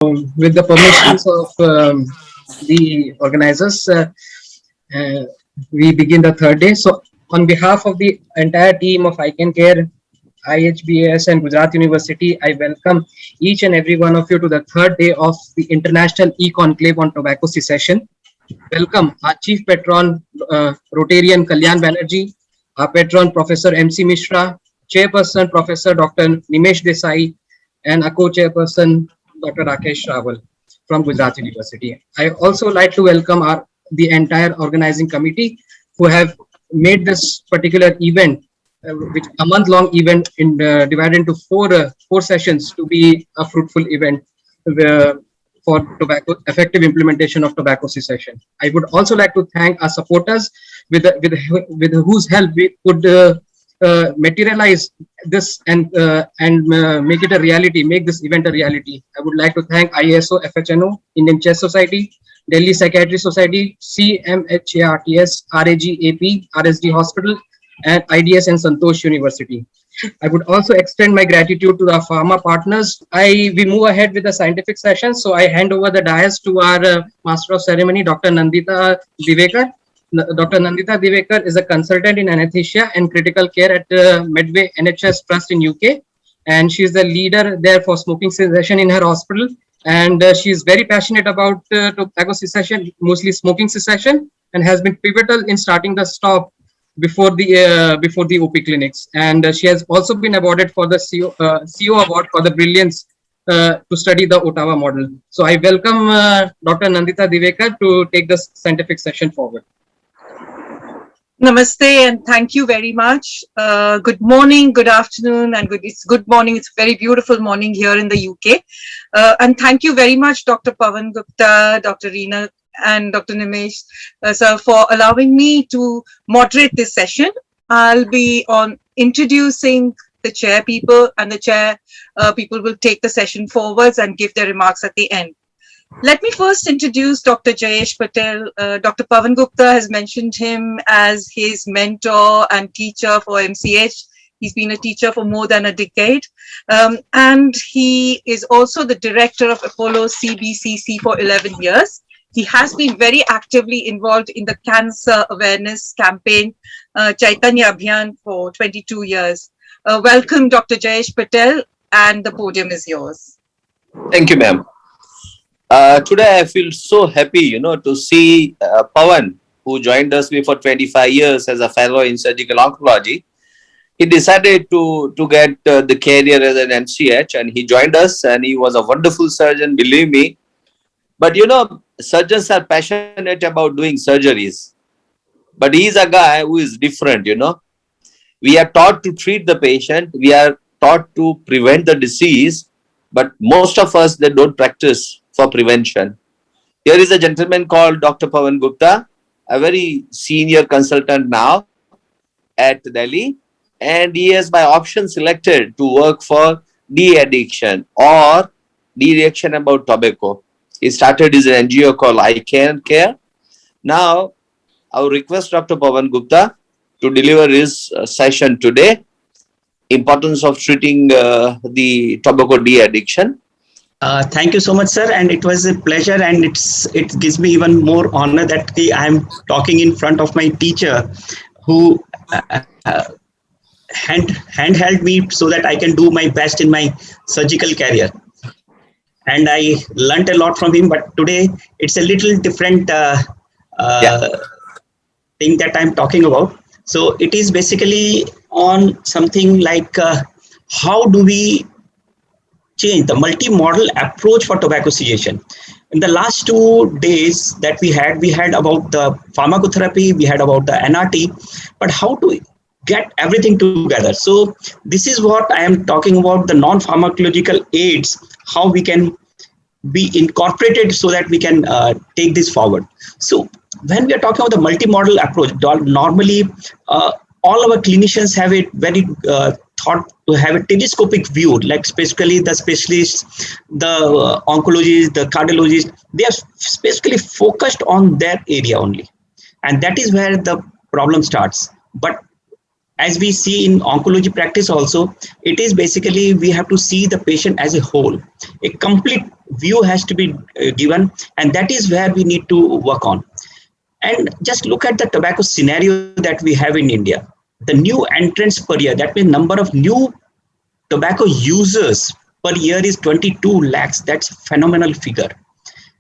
With the permissions of the organizers, uh, we begin the third day. So, on behalf of the entire team of ICanCaRe, IHBAS and Gujarat University, I welcome each and every one of you to the third day of the International E-Conclave on Tobacco Cessation. Welcome our Chief Patron, Rotarian Kalyan Banerjee, our Patron, Professor MC Mishra, Chairperson, Professor Dr. Nimesh Desai, and our Co-Chairperson, Dr. Rakesh Rawal from Gujarat University. I also like to welcome the entire organizing committee who have made this particular event, which a month-long event, divided into four sessions to be a fruitful event for effective implementation of tobacco cessation. I would also like to thank our supporters with whose help we could materialize this and make it a reality, make this event a reality. I would like to thank ISO, FHNO, Indian Chess Society, Delhi Psychiatry Society, CMHARTS, RAGAP, RSD Hospital, and IDS and Santosh University. I would also extend my gratitude to our pharma partners. We move ahead with the scientific session, so I hand over the dais to our Master of Ceremony, Dr. Nandita Divekar. Dr. Nandita Divekar is a consultant in anesthesia and critical care at Medway NHS Trust in UK, and she is the leader there for smoking cessation in her hospital. And she is very passionate about tobacco cessation, mostly smoking cessation, and has been pivotal in starting the stop before the OP clinics. And she has also been awarded for the CO award for the brilliance to study the Ottawa model. So I welcome Dr. Nandita Divekar to take this scientific session forward. Namaste and thank you very much. Good morning, good afternoon, and it's good morning. It's a very beautiful morning here in the UK. And thank you very much, Dr. Pawan Gupta, Dr. Reena, and Dr. Nimesh, sir, for allowing me to moderate this session. I'll be introducing the chair people, and the chair people will take the session forwards and give their remarks at the end. Let me first introduce Dr. Jayesh Patel. Dr. Pawan Gupta has mentioned him as his mentor and teacher for MCH. He's been a teacher for more than a decade. And he is also the director of Apollo CBCC for 11 years. He has been very actively involved in the cancer awareness campaign, Chaitanya Abhiyan, for 22 years. Welcome, Dr. Jayesh Patel, and the podium is yours. Thank you, ma'am. Today I feel so happy, to see Pawan, who joined us before 25 years as a fellow in surgical oncology. He decided to get the career as an MCH, and he joined us, and he was a wonderful surgeon, believe me. But surgeons are passionate about doing surgeries. But he is a guy who is different, We are taught to treat the patient. We are taught to prevent the disease. But most of us, they don't practice for prevention. Here is a gentleman called Dr. Pawan Gupta, a very senior consultant now at Delhi. And he has by option selected to work for de-addiction or de-addiction about tobacco. He started his NGO called ICanCaRe. Now, I will request Dr. Pawan Gupta to deliver his session today, importance of treating the tobacco de-addiction. Thank you so much, sir. And it was a pleasure, and it gives me even more honor that I am talking in front of my teacher who handheld me so that I can do my best in my surgical career. And I learned a lot from him, but today it's a little different thing that I'm talking about. So it is basically on something like how do we change the multimodal approach for tobacco cessation. In the last 2 days that we had about the pharmacotherapy, we had about the NRT, but how to get everything together. So this is what I am talking about, the non-pharmacological aids, how we can be incorporated so that we can take this forward. So when we are talking about the multimodal approach, normally all our clinicians have it very thought to have a telescopic view, like specifically the specialists, the oncologists, the cardiologists, they are specifically focused on their area only. And that is where the problem starts. But as we see in oncology practice also, it is basically we have to see the patient as a whole. A complete view has to be given, and that is where we need to work on. And just look at the tobacco scenario that we have in India. The new entrants per year, that means number of new tobacco users per year is 22 lakhs. That's a phenomenal figure.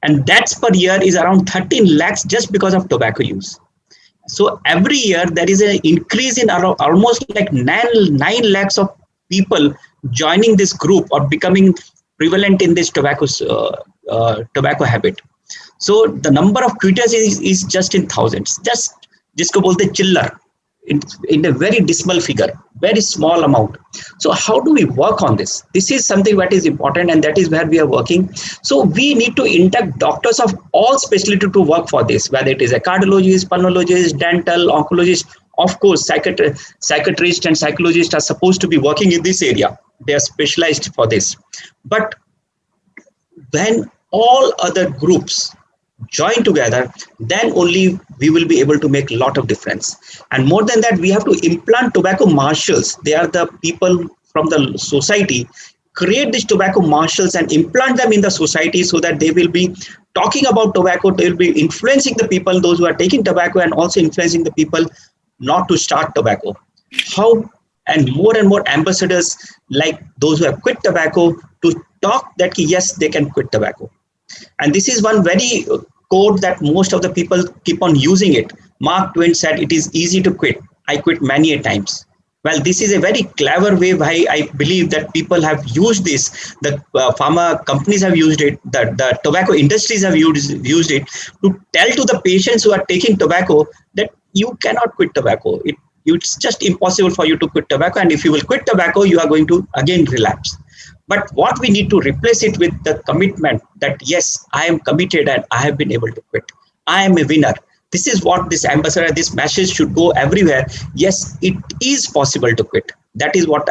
And that's per year is around 13 lakhs just because of tobacco use. So every year there is an increase in almost like 9 lakhs of people joining this group or becoming prevalent in this tobacco habit. So the number of quitters is just in thousands. Just jisko bolte chiller, in a very dismal figure, very small amount. So how do we work on this? This is something that is important, and that is where we are working. So we need to induct doctors of all specialty to work for this, whether it is a cardiologist, pulmonologist, dental, oncologist. Of course, psychiatrists and psychologists are supposed to be working in this area. They are specialized for this. But when all other groups join together, then only we will be able to make a lot of difference. And more than that, we have to implant tobacco marshals. They are the people from the society, create these tobacco marshals and implant them in the society so that they will be talking about tobacco. They will be influencing the people, those who are taking tobacco, and also influencing the people not to start tobacco. How? And more ambassadors like those who have quit tobacco to talk that yes, they can quit tobacco. And this is one very quote that most of the people keep on using it. Mark Twain said, "It is easy to quit. I quit many a times." Well, this is a very clever way why I believe that people have used this. The pharma companies have used it. The tobacco industries have used it to tell to the patients who are taking tobacco that you cannot quit tobacco. It's just impossible for you to quit tobacco. And if you will quit tobacco, you are going to again relapse. But what we need to replace it with the commitment that, yes, I am committed and I have been able to quit. I am a winner. This is what this ambassador, this message should go everywhere. Yes, it is possible to quit. That is what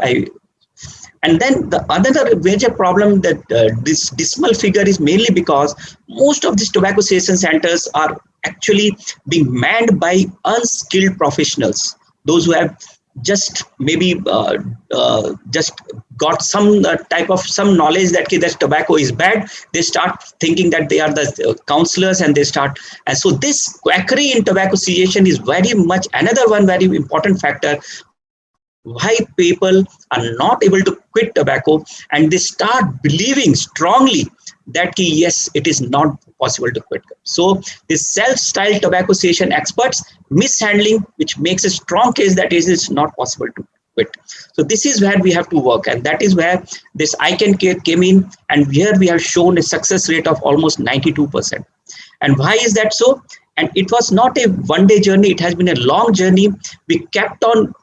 and then the other major problem that this dismal figure is mainly because most of these tobacco cessation centers are actually being manned by unskilled professionals. Those who have just maybe just got some type of some knowledge that tobacco is bad. They start thinking that they are the counselors, and they start. And so this quackery in tobacco cessation is very much another one very important factor why people are not able to quit tobacco, and they start believing strongly that yes, it is not possible to quit. So the self-styled tobacco cessation experts mishandling, which makes a strong case that it is not possible to quit. So this is where we have to work, and that is where this ICanCaRe came in, and here we have shown a success rate of almost 92%. And why is that so? And it was not a one-day journey, it has been a long journey. We kept on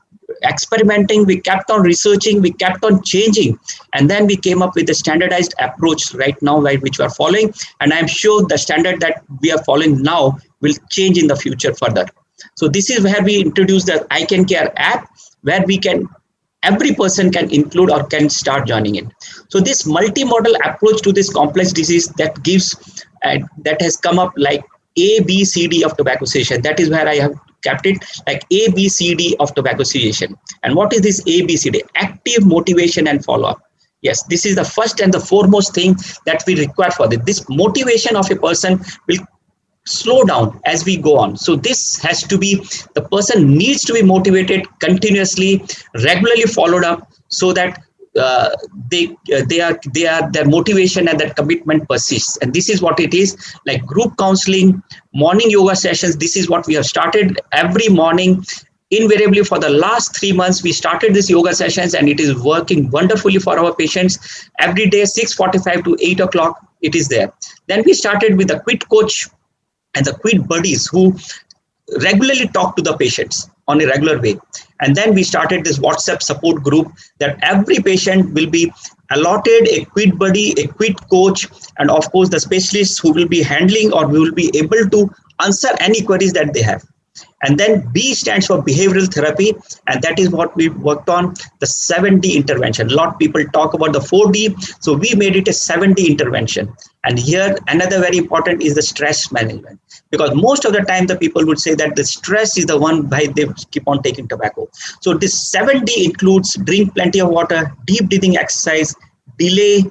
experimenting, we kept on researching, we kept on changing, and then we came up with a standardized approach right now, which we are following. And I'm sure the standard that we are following now will change in the future further. So this is where we introduce the ICanCaRe app, where every person can include or can start joining in. So this multimodal approach to this complex disease that gives that has come up like ABCD of tobacco cessation. That is where I have kept it like ABCD of tobacco cessation. And what is this ABCD? Active, motivation, and follow-up. Yes, this is the first and the foremost thing that we require for this. This motivation of a person will slow down as we go on. So this has to be, the person needs to be motivated continuously, regularly followed up, so that their motivation and their commitment persists. And this is what it is, like group counseling, morning yoga sessions. This is what we have started every morning. Invariably for the last 3 months, we started these yoga sessions, and it is working wonderfully for our patients. Every day, 6:45 to 8 o'clock, it is there. Then we started with the quit coach and the quit buddies who regularly talk to the patients on a regular way. And then we started this WhatsApp support group that every patient will be allotted a quit buddy, a quit coach, and of course the specialists who will be handling or will be able to answer any queries that they have. And then B stands for behavioral therapy, and that is what we worked on, the 7D intervention. A lot of people talk about the 4D, so we made it a 7D intervention. And here another very important is the stress management, because most of the time the people would say that the stress is the one why they keep on taking tobacco. So this 7D includes drink plenty of water, deep breathing exercise, delay,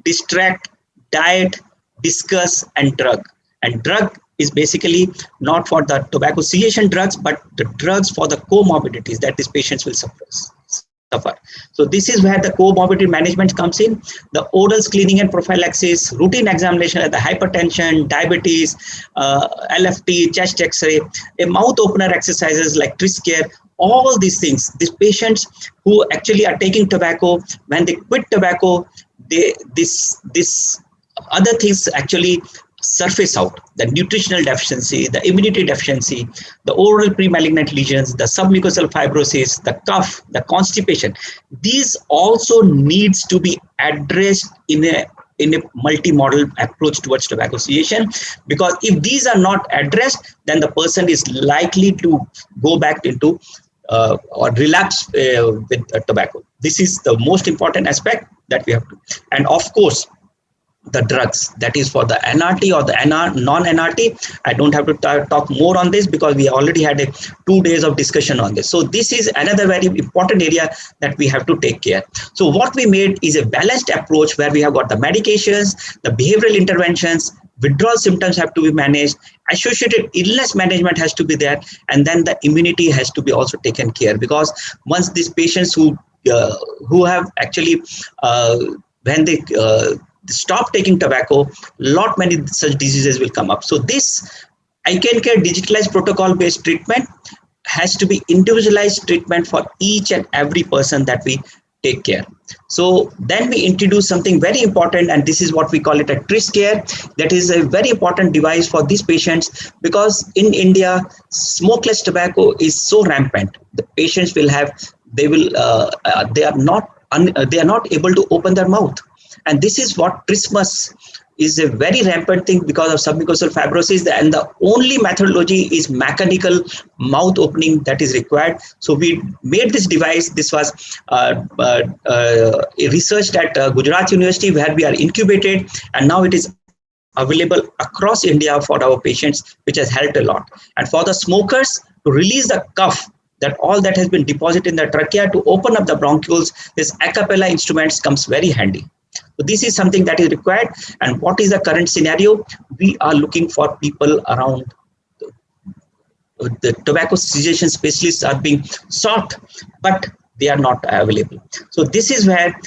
distract, diet, discuss, and drug. And drug is basically not for the tobacco cessation drugs, but the drugs for the comorbidities that these patients will suffer. So this is where the comorbidity management comes in. The oral screening and prophylaxis, routine examination of the hypertension, diabetes, LFT, chest x-ray, a mouth opener exercises like TRISCare, all these things. These patients who actually are taking tobacco, when they quit tobacco, this other things actually surface out: the nutritional deficiency, the immunity deficiency, the oral pre-malignant lesions, the submucosal fibrosis, the cough, the constipation. These also needs to be addressed in a multimodal approach towards tobacco cessation, because if these are not addressed, then the person is likely to go back into or relapse with tobacco. This is the most important aspect that we have to. And of course, the drugs, that is for the NRT or the non-NRT. I don't have to talk more on this because we already had 2 days of discussion on this. So this is another very important area that we have to take care. So what we made is a balanced approach where we have got the medications, the behavioral interventions, withdrawal symptoms have to be managed, associated illness management has to be there, and then the immunity has to be also taken care, because once these patients who have actually when they stop taking tobacco, many such diseases will come up. So this ICanCaRe digitalized protocol based treatment has to be individualized treatment for each and every person that we take care. So then we introduce something very important, and this is what we call it a TRISCare. That is a very important device for these patients, because in India, smokeless tobacco is so rampant. The patients will have, they are not able to open their mouth. And this is what trismus is a very rampant thing because of submucosal fibrosis, and the only methodology is mechanical mouth opening that is required. So we made this device. This was researched at Gujarat University, where we are incubated, and now it is available across India for our patients, which has helped a lot. And for the smokers, to release the cough, that all that has been deposited in the trachea, to open up the bronchioles, this a cappella instruments comes very handy. So this is something that is required. And what is the current scenario? We are looking for people around. The tobacco cessation specialists are being sought, but they are not available. So this is where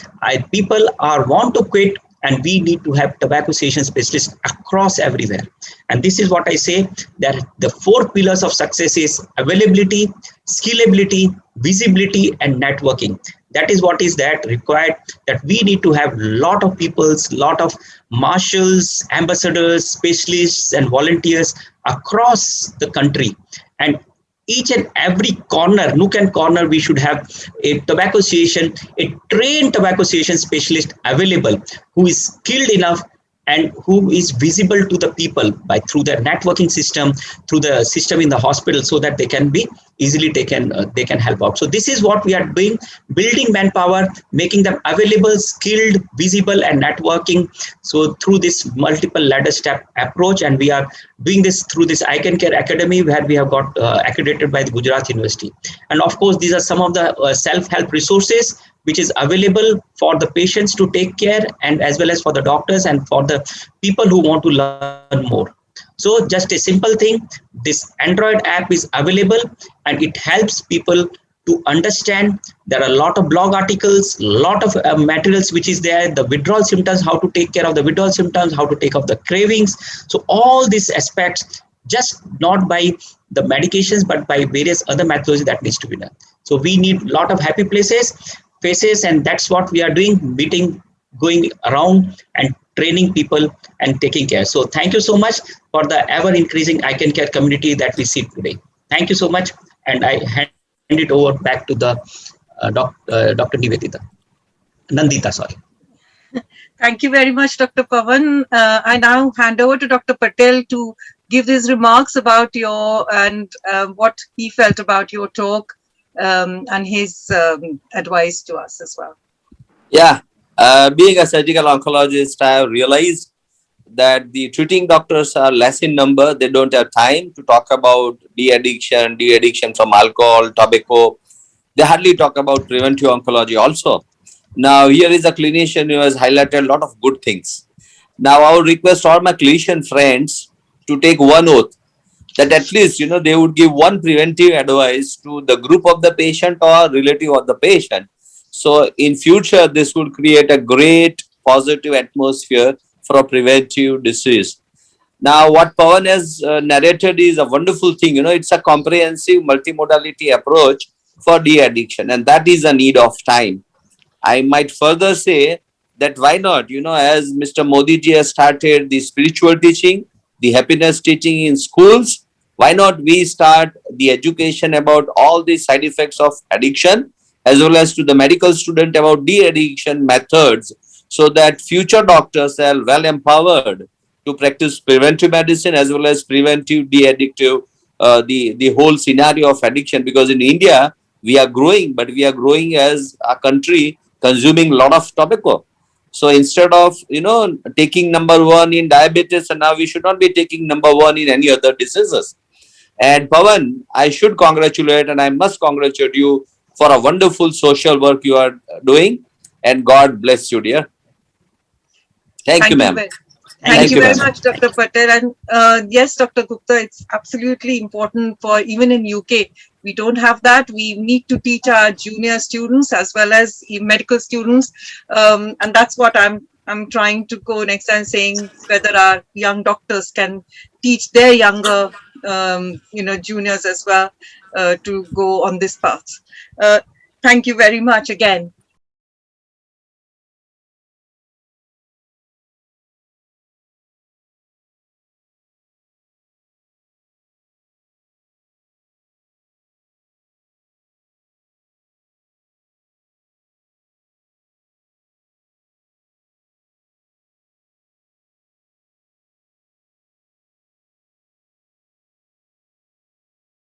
people want to quit, and we need to have tobacco cessation specialists across everywhere. And this is what I say, that the 4 pillars of success is availability, scalability, visibility, and networking. That is what is that required, that we need to have lot of peoples, lot of marshals, ambassadors, specialists, and volunteers across the country. And each and every corner, nook and corner, we should have a tobacco cessation, a trained tobacco cessation specialist available, who is skilled enough and who is visible to the people through their networking system, through the system in the hospital, so that they can be easily taken, they can help out. So this is what we are doing, building manpower, making them available, skilled, visible, and networking. So through this multiple ladder step approach, and we are doing this through this ICanCaRe Academy, where we have got accredited by the Gujarat University. And of course, these are some of the self-help resources which is available for the patients to take care, and as well as for the doctors and for the people who want to learn more. So just a simple thing, this Android app is available, and it helps people to understand. There are a lot of blog articles, lot of materials which is there, the withdrawal symptoms, how to take care of the withdrawal symptoms, how to take off the cravings. So all these aspects, just not by the medications, but by various other methods that needs to be done. So we need a lot of happy faces, and that's what we are doing, meeting, going around and training people and taking care. So thank you so much for the ever increasing ICanCaRe community that we see today. Thank you so much, and I hand it over back to the Dr. Nandita, sorry. Thank you very much, Dr. Pawan. I now hand over to Dr. Patel to give his remarks about what he felt about your talk, and his advice to us as well. Yeah, being a surgical oncologist, I have realized that the treating doctors are less in number. They don't have time to talk about de-addiction from alcohol, tobacco. They hardly talk about preventive oncology also. Now, here is a clinician who has highlighted a lot of good things. Now, I would request all my clinician friends to take one oath that at least, they would give one preventive advice to the group of the patient or relative of the patient. So, in future, this would create a great positive atmosphere for a preventive disease. Now, what Pawan has narrated is a wonderful thing. It's a comprehensive multimodality approach for de-addiction, and that is a need of time. I might further say that why not, as Mr. Modi ji has started the spiritual teaching, the happiness teaching in schools, why not we start the education about all the side effects of addiction, as well as to the medical student about de-addiction methods, so that future doctors are well empowered to practice preventive medicine as well as preventive de-addictive, the whole scenario of addiction. Because in India, we are growing, but we are growing as a country consuming a lot of tobacco. So instead of, taking number one in diabetes, and now we should not be taking number one in any other diseases. And Pawan, I should congratulate and I must congratulate you for a wonderful social work you are doing. And God bless you, dear. Thank you, ma'am. Thank you very ma'am. much, Dr. Patel. And yes, Dr. Gupta, it's absolutely important for even in UK. We don't have that. We need to teach our junior students as well as medical students, and that's what I'm trying to go next time, saying whether our young doctors can teach their younger juniors as well to go on this path. Thank you very much again.